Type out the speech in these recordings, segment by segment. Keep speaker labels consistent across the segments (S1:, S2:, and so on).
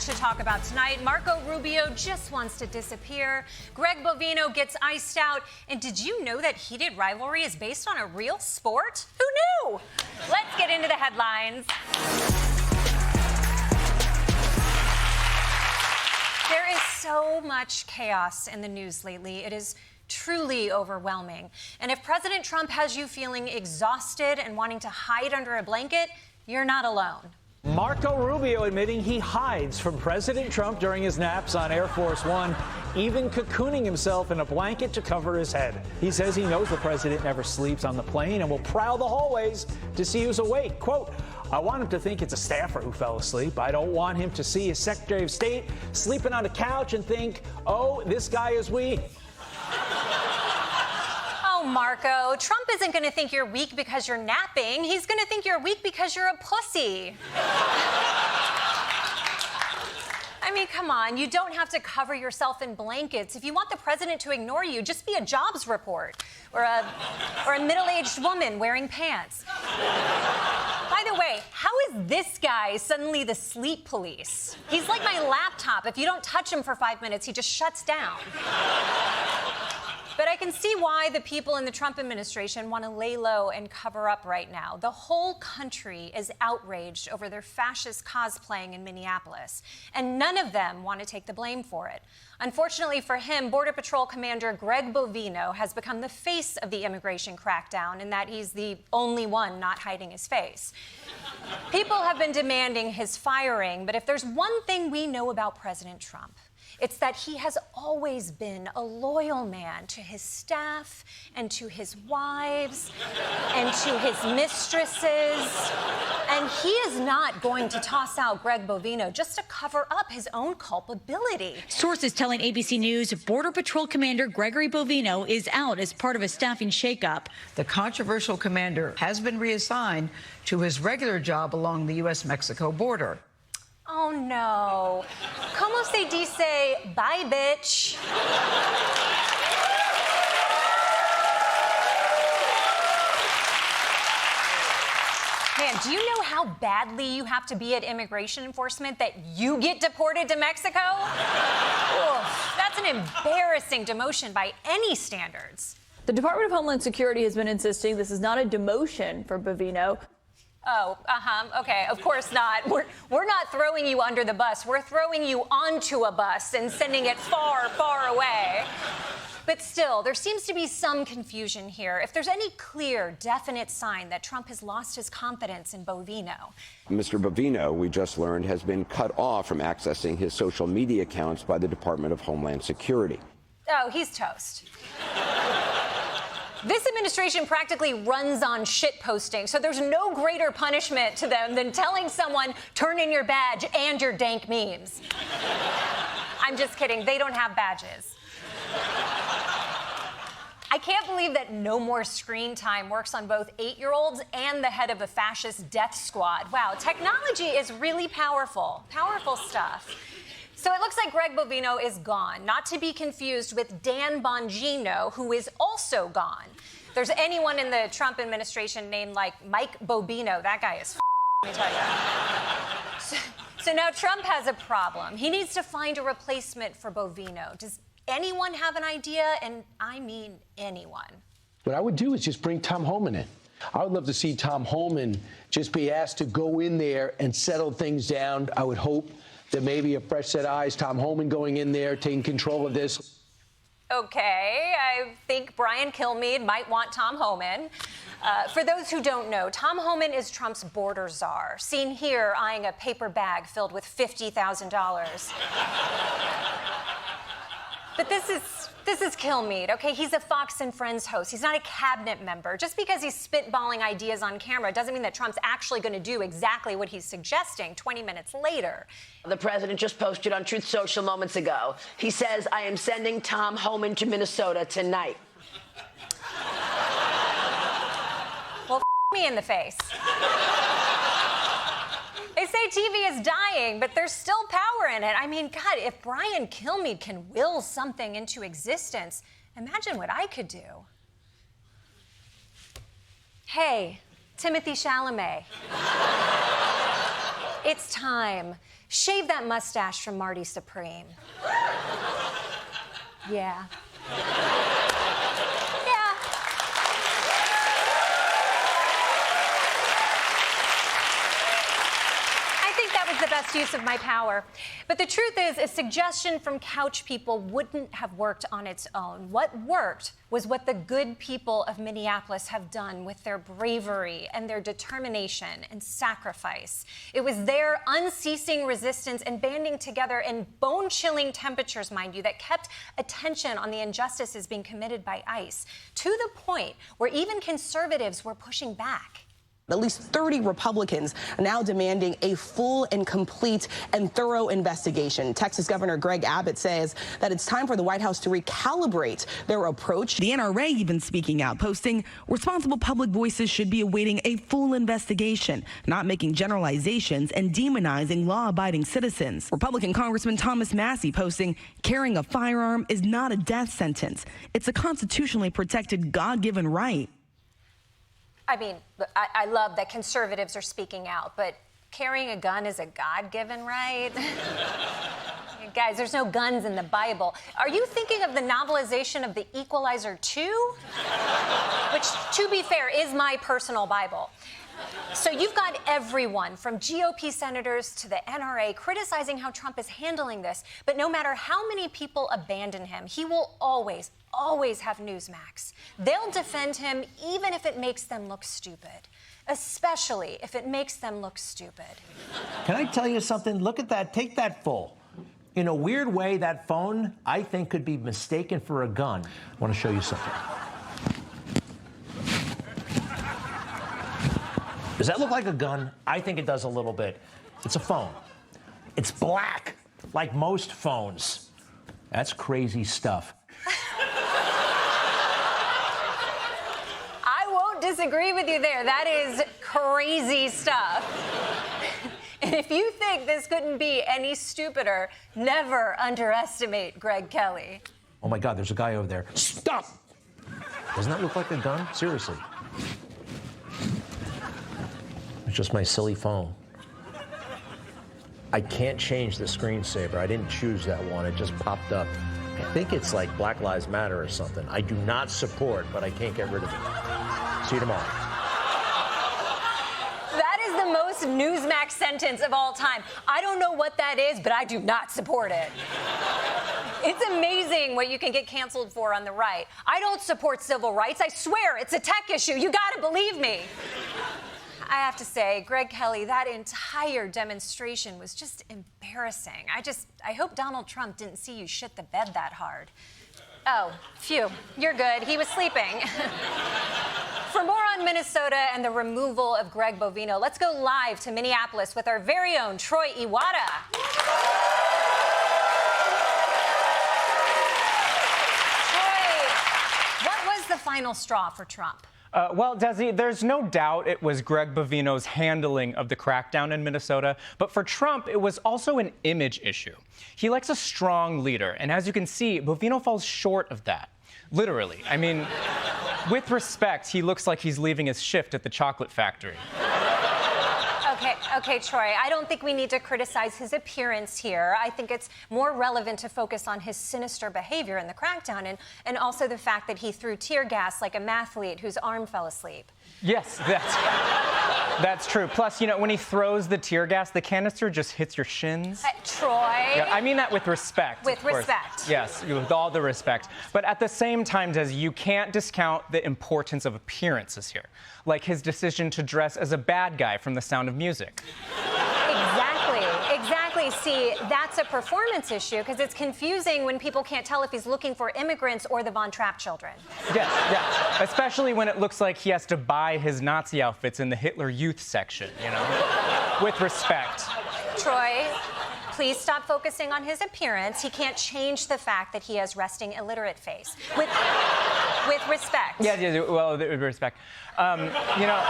S1: much to talk about tonight. Marco Rubio just wants to disappear. Greg Bovino gets iced out. And did you know that heated rivalry is based on a real sport? Who knew? Let's get into the headlines. There is so much chaos in the news lately. It is truly overwhelming. And if President Trump has you feeling exhausted and wanting to hide under a blanket, you're not alone.
S2: Marco Rubio admitting he hides from President Trump during his naps on Air Force One, even cocooning himself in a blanket to cover his head. He says he knows the president never sleeps on the plane and will prowl the hallways to see who's awake. Quote, I want him to think it's a staffer who fell asleep. I don't want him to see his Secretary of State sleeping on a couch and think, oh, this guy is weak.
S1: Oh, Marco, Trump isn't going to think you're weak because you're napping. He's going to think you're weak because you're a pussy. I mean, come on, you don't have to cover yourself in blankets. If you want the president to ignore you, just be a jobs report or a middle-aged woman wearing pants. By the way, how is this guy suddenly the sleep police? He's like my laptop. If you don't touch him for 5 minutes, he just shuts down. But I can see why the people in the Trump administration want to lay low and cover up right now. The whole country is outraged over their fascist cosplaying in Minneapolis, and none of them want to take the blame for it. Unfortunately for him, Border Patrol Commander Greg Bovino has become the face of the immigration crackdown in that he's the only one not hiding his face. People have been demanding his firing, but if there's one thing we know about President Trump, it's that he has always been a loyal man to his staff and to his wives and to his mistresses. And he is not going to toss out Greg Bovino just to cover up his own culpability.
S3: Sources telling ABC News Border Patrol Commander Gregory Bovino is out as part of a staffing shakeup.
S4: The controversial commander has been reassigned to his regular job along the U.S.-Mexico border.
S1: Oh, no. Como se dice, bye, bitch? Man, do you know how badly you have to be at immigration enforcement that you get deported to Mexico? Oof, that's an embarrassing demotion by any standards.
S5: The Department of Homeland Security has been insisting this is not a demotion for Bovino.
S1: Oh, okay, of course not. We're not throwing you under the bus. We're throwing you onto a bus and sending it far, far away. But still, there seems to be some confusion here. If there's any clear, definite sign that Trump has lost his confidence in Bovino.
S6: Mr. Bovino, we just learned, has been cut off from accessing his social media accounts by the Department of Homeland Security.
S1: Oh, he's toast. This administration practically runs on shit posting, so there's no greater punishment to them than telling someone, turn in your badge and your dank memes. I'm just kidding. They don't have badges. I can't believe that no more screen time works on both 8-year-olds and the head of a fascist death squad. Wow, technology is really powerful. Powerful stuff. So it looks like Greg Bovino is gone, not to be confused with Dan Bongino, who is also gone. If there's anyone in the Trump administration named like Mike Bobino, that guy is let me tell you. So now Trump has a problem. He needs to find a replacement for Bovino. Does anyone have an idea? And I mean anyone.
S7: What I would do is just bring Tom Homan in. I would love to see Tom Homan just be asked to go in there and settle things down. I would hope that maybe a fresh set of eyes, Tom Homan going in there, taking control of this.
S1: Okay, I think Brian Kilmeade might want Tom Homan. For those who don't know, Tom Homan is Trump's border czar, seen here eyeing a paper bag filled with $50,000. But this is Kilmeade, okay? He's a Fox and Friends host. He's not a cabinet member. Just because he's spitballing ideas on camera doesn't mean that Trump's actually going to do exactly what he's suggesting 20 minutes later.
S8: The president just posted on Truth Social moments ago. He says, I am sending Tom Homan to Minnesota tonight.
S1: Well, me in the face. They say TV is dying, but there's still power in it. I mean, God, if Brian Kilmeade can will something into existence, imagine what I could do. Hey, Timothy Chalamet. It's time. Shave that mustache from Marty Supreme. Yeah. The best use of my power. But the truth is, a suggestion from couch people wouldn't have worked on its own. What worked was what the good people of Minneapolis have done with their bravery and their determination and sacrifice. It was their unceasing resistance and banding together in bone-chilling temperatures, mind you, that kept attention on the injustices being committed by ICE, to the point where even conservatives were pushing back.
S9: At least 30 Republicans are now demanding a full and complete and thorough investigation. Texas Governor Greg Abbott says that it's time for the White House to recalibrate their approach.
S10: The NRA even speaking out, posting, responsible public voices should be awaiting a full investigation, not making generalizations and demonizing law-abiding citizens. Republican Congressman Thomas Massey posting, carrying a firearm is not a death sentence. It's a constitutionally protected God-given right.
S1: I mean, I love that conservatives are speaking out, but carrying a gun is a God-given right? Guys, there's no guns in the Bible. Are you thinking of the novelization of The Equalizer 2? Which, to be fair, is my personal Bible. So you've got everyone from GOP senators to the NRA criticizing how Trump is handling this. But no matter how many people abandon him, he will always have Newsmax. They'll defend him even if it makes them look stupid, especially if it makes them look stupid.
S11: Can I tell you something? Look at that. Take that full. In a weird way, that phone, I think, could be mistaken for a gun. I want to show you something. Does that look like a gun? I think it does a little bit. It's a phone. It's black, like most phones. That's crazy stuff.
S1: I won't disagree with you there. That is crazy stuff. And if you think this couldn't be any stupider, never underestimate Greg Kelly.
S11: Oh my God, there's a guy over there. Stop! Doesn't that look like a gun? Seriously. It's just my silly phone. I can't change the screensaver. I didn't choose that one. It just popped up. I think it's like Black Lives Matter or something. I do not support, but I can't get rid of it. See you tomorrow.
S1: That is the most Newsmax sentence of all time. I don't know what that is, but I do not support it. It's amazing what you can get canceled for on the right. I don't support civil rights. I swear, it's a tech issue. You gotta believe me. I have to say, Greg Kelly, that entire demonstration was just embarrassing. I hope Donald Trump didn't see you shit the bed that hard. Oh, phew, you're good. He was sleeping. For more on Minnesota and the removal of Greg Bovino, let's go live to Minneapolis with our very own Troy Iwata. Troy, what was the final straw for Trump?
S12: Well, Desi, there's no doubt it was Greg Bovino's handling of the crackdown in Minnesota, but for Trump, it was also an image issue. He likes a strong leader, and as you can see, Bovino falls short of that. Literally. I mean, with respect, he looks like he's leaving his shift at the chocolate factory.
S1: Okay, Troy, I don't think we need to criticize his appearance here. I think it's more relevant to focus on his sinister behavior in the crackdown and also the fact that he threw tear gas like a mathlete whose arm fell asleep.
S12: Yes, that's true. Plus, you know, when he throws the tear gas, the canister just hits your shins.
S1: Troy?
S12: Yeah, I mean that with respect.
S1: With respect.
S12: Yes, with all the respect. But at the same time, Desi, you can't discount the importance of appearances here. Like his decision to dress as a bad guy from The Sound of Music.
S1: Exactly. See, that's a performance issue because it's confusing when people can't tell if he's looking for immigrants or the Von Trapp children.
S12: Yeah. Especially when it looks like he has to buy his Nazi outfits in the Hitler Youth section, you know? With respect.
S1: Troy, please stop focusing on his appearance. He can't change the fact that he has resting illiterate face. With respect.
S12: Yeah, well, with respect. You know,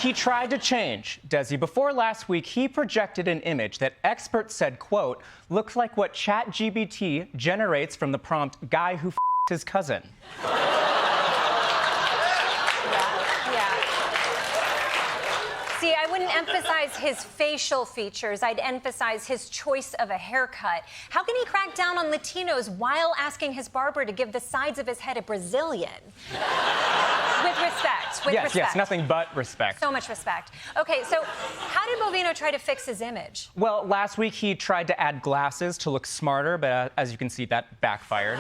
S12: he tried to change, Desi. Before last week, he projected an image that experts said, quote, looks like what ChatGPT generates from the prompt, guy who f***ed his cousin.
S1: Yeah. See, I wouldn't emphasize his facial features. I'd emphasize his choice of a haircut. How can he crack down on Latinos while asking his barber to give the sides of his head a Brazilian? With respect. With respect.
S12: Yes, nothing but respect.
S1: So much respect. Okay, so how did Bovino try to fix his image?
S12: Well, last week he tried to add glasses to look smarter, but as you can see, that backfired.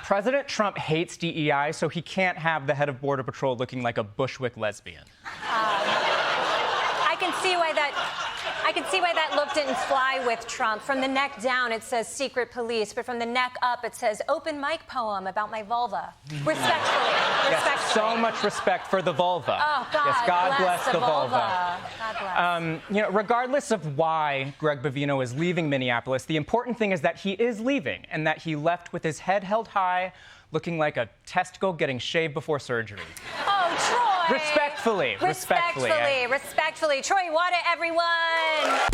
S12: President Trump hates DEI, so he can't have the head of Border Patrol looking like a Bushwick lesbian.
S1: I can see why that look didn't fly with Trump. From the neck down, it says secret police, but from the neck up, it says open mic poem about my vulva. Respectfully.
S12: Yes, so much respect for the vulva.
S1: Oh, God,
S12: yes, God bless the vulva.
S1: God bless.
S12: Regardless of why Greg Bovino is leaving Minneapolis, the important thing is that he is leaving and that he left with his head held high, looking like a testicle getting shaved before surgery.
S1: Oh, Troy!
S12: Respectfully.
S1: Respectfully. Troy Iwata, everyone!